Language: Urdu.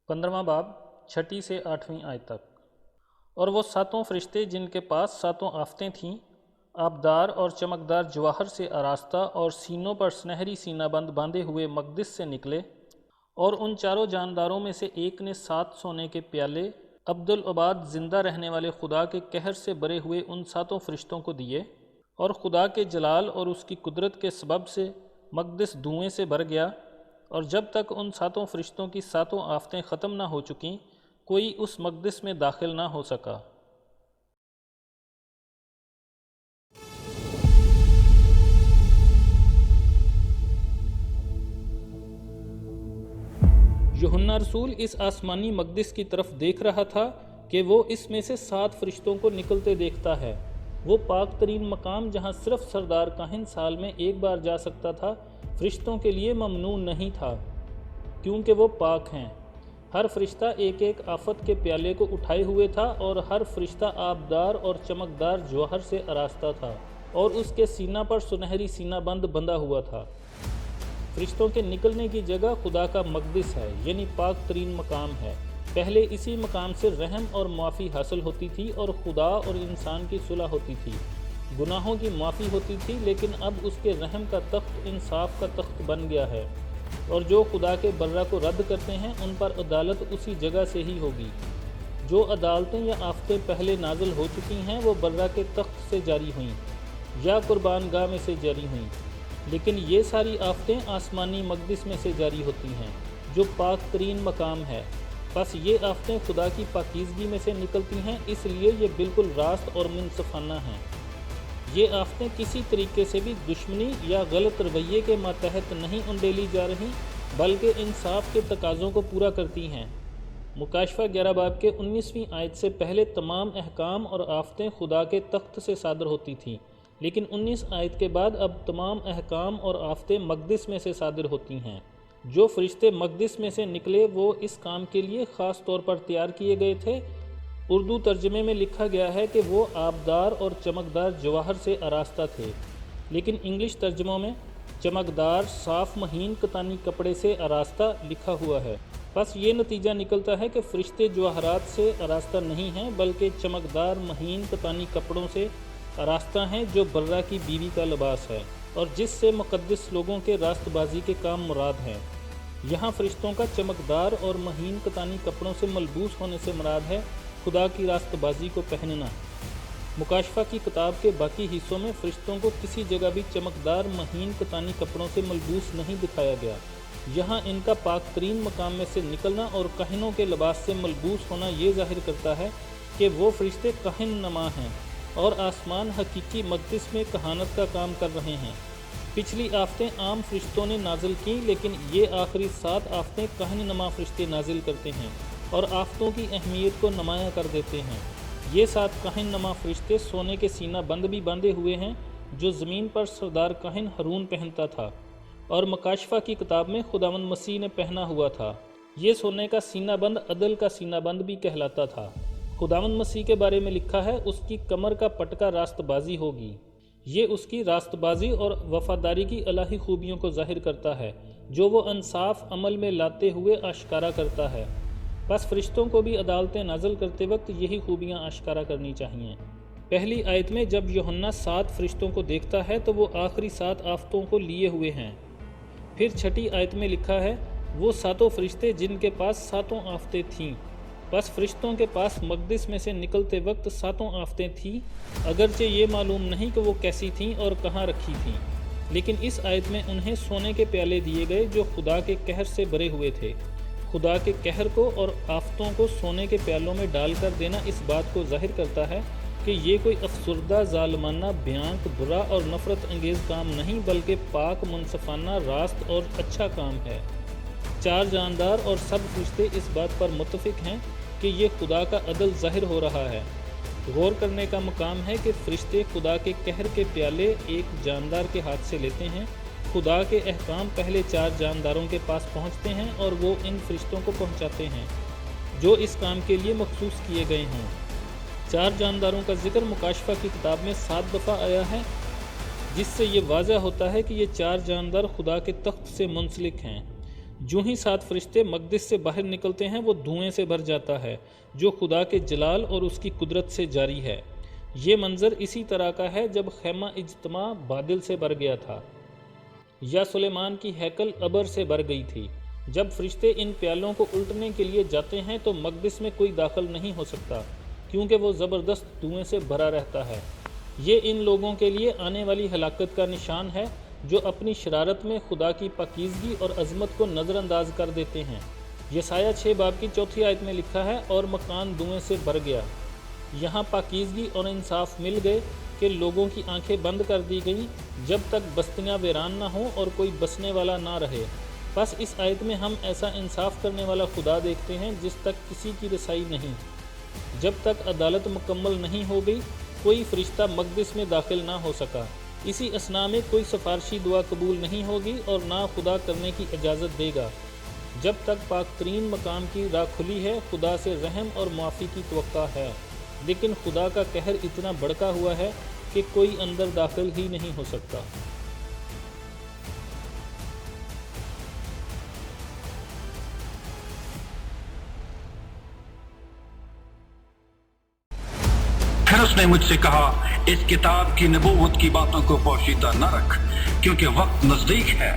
15واں باب 6 سے 8 آیت تک۔ اور وہ ساتوں فرشتے جن کے پاس ساتوں آفتیں تھیں، آبدار اور چمکدار جواہر سے آراستہ اور سینوں پر سنہری سینہ بند باندھے ہوئے مقدس سے نکلے، اور ان چاروں جانداروں میں سے ایک نے 7 سونے کے پیالے عبدالعباد زندہ رہنے والے خدا کے قہر سے بھرے ہوئے ان ساتوں فرشتوں کو دیے، اور خدا کے جلال اور اس کی قدرت کے سبب سے مقدس دھوئیں سے بھر گیا، اور جب تک ان ساتوں فرشتوں کی ساتوں آفتیں ختم نہ ہو چکیں کوئی اس مقدس میں داخل نہ ہو سکا۔ یوحنا رسول اس آسمانی مقدس کی طرف دیکھ رہا تھا کہ وہ اس میں سے 7 فرشتوں کو نکلتے دیکھتا ہے۔ وہ پاک ترین مقام جہاں صرف سردار کاہن سال میں ایک بار جا سکتا تھا، فرشتوں کے لیے ممنوع نہیں تھا کیونکہ وہ پاک ہیں۔ ہر فرشتہ ایک ایک آفت کے پیالے کو اٹھائے ہوئے تھا، اور ہر فرشتہ آبدار اور چمکدار جوہر سے آراستہ تھا، اور اس کے سینہ پر سنہری سینہ بند بندھا ہوا تھا۔ فرشتوں کے نکلنے کی جگہ خدا کا مقدس ہے، یعنی پاک ترین مقام ہے۔ پہلے اسی مقام سے رحم اور معافی حاصل ہوتی تھی، اور خدا اور انسان کی صلح ہوتی تھی، گناہوں کی معافی ہوتی تھی، لیکن اب اس کے رحم کا تخت انصاف کا تخت بن گیا ہے، اور جو خدا کے برہ کو رد کرتے ہیں ان پر عدالت اسی جگہ سے ہی ہوگی۔ جو عدالتیں یا آفتیں پہلے نازل ہو چکی ہیں وہ برہ کے تخت سے جاری ہوئیں یا قربان گاہ میں سے جاری ہوئیں، لیکن یہ ساری آفتیں آسمانی مقدس میں سے جاری ہوتی ہیں جو پاک ترین مقام ہے۔ پس یہ آفتیں خدا کی پاکیزگی میں سے نکلتی ہیں، اس لیے یہ بالکل راست اور منصفانہ ہیں۔ یہ آفتیں کسی طریقے سے بھی دشمنی یا غلط رویے کے ماتحت نہیں انڈیلی جا رہی، بلکہ انصاف کے تقاضوں کو پورا کرتی ہیں۔ مکاشفہ 11 باب کے 19ویں آیت سے پہلے تمام احکام اور آفتیں خدا کے تخت سے صادر ہوتی تھیں، لیکن 19 آیت کے بعد اب تمام احکام اور آفتیں مقدس میں سے صادر ہوتی ہیں۔ جو فرشتے مقدس میں سے نکلے وہ اس کام کے لیے خاص طور پر تیار کیے گئے تھے۔ اردو ترجمے میں لکھا گیا ہے کہ وہ آبدار اور چمکدار جواہر سے آراستہ تھے، لیکن انگلش ترجموں میں چمکدار صاف مہین کتانی کپڑے سے آراستہ لکھا ہوا ہے۔ پس یہ نتیجہ نکلتا ہے کہ فرشتے جواہرات سے آراستہ نہیں ہیں، بلکہ چمکدار مہین کتانی کپڑوں سے آراستہ ہیں جو برہ کی بیوی کا لباس ہے، اور جس سے مقدس لوگوں کے راست بازی کے کام مراد ہیں۔ یہاں فرشتوں کا چمکدار اور مہین کتانی کپڑوں سے ملبوس ہونے سے مراد ہے خدا کی راست بازی کو پہننا۔ مکاشفہ کی کتاب کے باقی حصوں میں فرشتوں کو کسی جگہ بھی چمکدار مہین کتانی کپڑوں سے ملبوس نہیں دکھایا گیا۔ یہاں ان کا پاک ترین مقام میں سے نکلنا اور کاہنوں کے لباس سے ملبوس ہونا یہ ظاہر کرتا ہے کہ وہ فرشتے کاہن نما ہیں اور آسمان حقیقی مقدس میں کہانت کا کام کر رہے ہیں۔ پچھلی آفتیں عام فرشتوں نے نازل کیں، لیکن یہ آخری 7 آفتیں کاہن نما فرشتے نازل کرتے ہیں اور آفتوں کی اہمیت کو نمایاں کر دیتے ہیں۔ یہ 7 کاہن نما فرشتے سونے کے سینہ بند بھی باندھے ہوئے ہیں جو زمین پر سردار کاہن ہارون پہنتا تھا اور مکاشفہ کی کتاب میں خداوند مسیح نے پہنا ہوا تھا۔ یہ سونے کا سینہ بند عدل کا سینہ بند بھی کہلاتا تھا۔ خداوند مسیح کے بارے میں لکھا ہے، اس کی کمر کا پٹکا راست بازی ہوگی۔ یہ اس کی راست بازی اور وفاداری کی الہی خوبیوں کو ظاہر کرتا ہے جو وہ انصاف عمل میں لاتے ہوئے آشکارا کرتا ہے۔ بس فرشتوں کو بھی عدالتیں نازل کرتے وقت یہی خوبیاں آشکارا کرنی چاہیے۔ پہلی آیت میں جب یوحنا 7 فرشتوں کو دیکھتا ہے تو وہ آخری 7 آفتوں کو لیے ہوئے ہیں۔ پھر 6 آیت میں لکھا ہے، وہ 7 فرشتے جن کے پاس 7 آفتیں تھیں۔ بس فرشتوں کے پاس مقدس میں سے نکلتے وقت 7 آفتیں تھیں، اگرچہ یہ معلوم نہیں کہ وہ کیسی تھیں اور کہاں رکھی تھیں، لیکن اس آیت میں انہیں سونے کے پیالے دیے گئے جو خدا کے قہر سے بھرے ہوئے تھے۔ خدا کے قہر کو اور آفتوں کو سونے کے پیالوں میں ڈال کر دینا اس بات کو ظاہر کرتا ہے کہ یہ کوئی افسردہ ظالمانہ بھیانک برا اور نفرت انگیز کام نہیں، بلکہ پاک منصفانہ راست اور اچھا کام ہے۔ 4 جاندار اور سب فرشتے اس بات پر متفق ہیں کہ یہ خدا کا عدل ظاہر ہو رہا ہے۔ غور کرنے کا مقام ہے کہ فرشتے خدا کے قہر کے پیالے ایک جاندار کے ہاتھ سے لیتے ہیں۔ خدا کے احکام پہلے 4 جانداروں کے پاس پہنچتے ہیں اور وہ ان فرشتوں کو پہنچاتے ہیں جو اس کام کے لیے مخصوص کیے گئے ہوں۔ 4 جانداروں کا ذکر مکاشفہ کی کتاب میں 7 دفعہ آیا ہے، جس سے یہ واضح ہوتا ہے کہ یہ 4 جاندار خدا کے تخت سے منسلک ہیں۔ جو ہی 7 فرشتے مقدس سے باہر نکلتے ہیں وہ دھوئیں سے بھر جاتا ہے جو خدا کے جلال اور اس کی قدرت سے جاری ہے۔ یہ منظر اسی طرح کا ہے جب خیمہ اجتماع بادل سے بھر گیا تھا یا سلیمان کی ہیکل ابر سے بھر گئی تھی۔ جب فرشتے ان پیالوں کو الٹنے کے لیے جاتے ہیں تو مقدس میں کوئی داخل نہیں ہو سکتا کیونکہ وہ زبردست دھوئیں سے بھرا رہتا ہے۔ یہ ان لوگوں کے لیے آنے والی ہلاکت کا نشان ہے جو اپنی شرارت میں خدا کی پاکیزگی اور عظمت کو نظر انداز کر دیتے ہیں۔ یسایہ 6 باب کی 4 آیت میں لکھا ہے، اور مکان دھوئیں سے بھر گیا۔ یہاں پاکیزگی اور انصاف مل گئے کہ لوگوں کی آنکھیں بند کر دی گئیں جب تک بستیاں ویران نہ ہوں اور کوئی بسنے والا نہ رہے۔ بس اس آیت میں ہم ایسا انصاف کرنے والا خدا دیکھتے ہیں جس تک کسی کی رسائی نہیں۔ جب تک عدالت مکمل نہیں ہو گئی کوئی فرشتہ مقدس میں داخل نہ ہو سکا۔ اسی اثناء میں کوئی سفارشی دعا قبول نہیں ہوگی اور نہ خدا کرنے کی اجازت دے گا۔ جب تک پاک ترین مقام کی راہ کھلی ہے خدا سے رحم اور معافی کی توقع ہے، لیکن خدا کا قہر اتنا بڑکا ہوا ہے کہ کوئی اندر داخل ہی نہیں ہو سکتا۔ پھر اس نے مجھ سے کہا، اس کتاب کی نبوت کی باتوں کو پوشیدہ نہ رکھ، کیونکہ وقت نزدیک ہے۔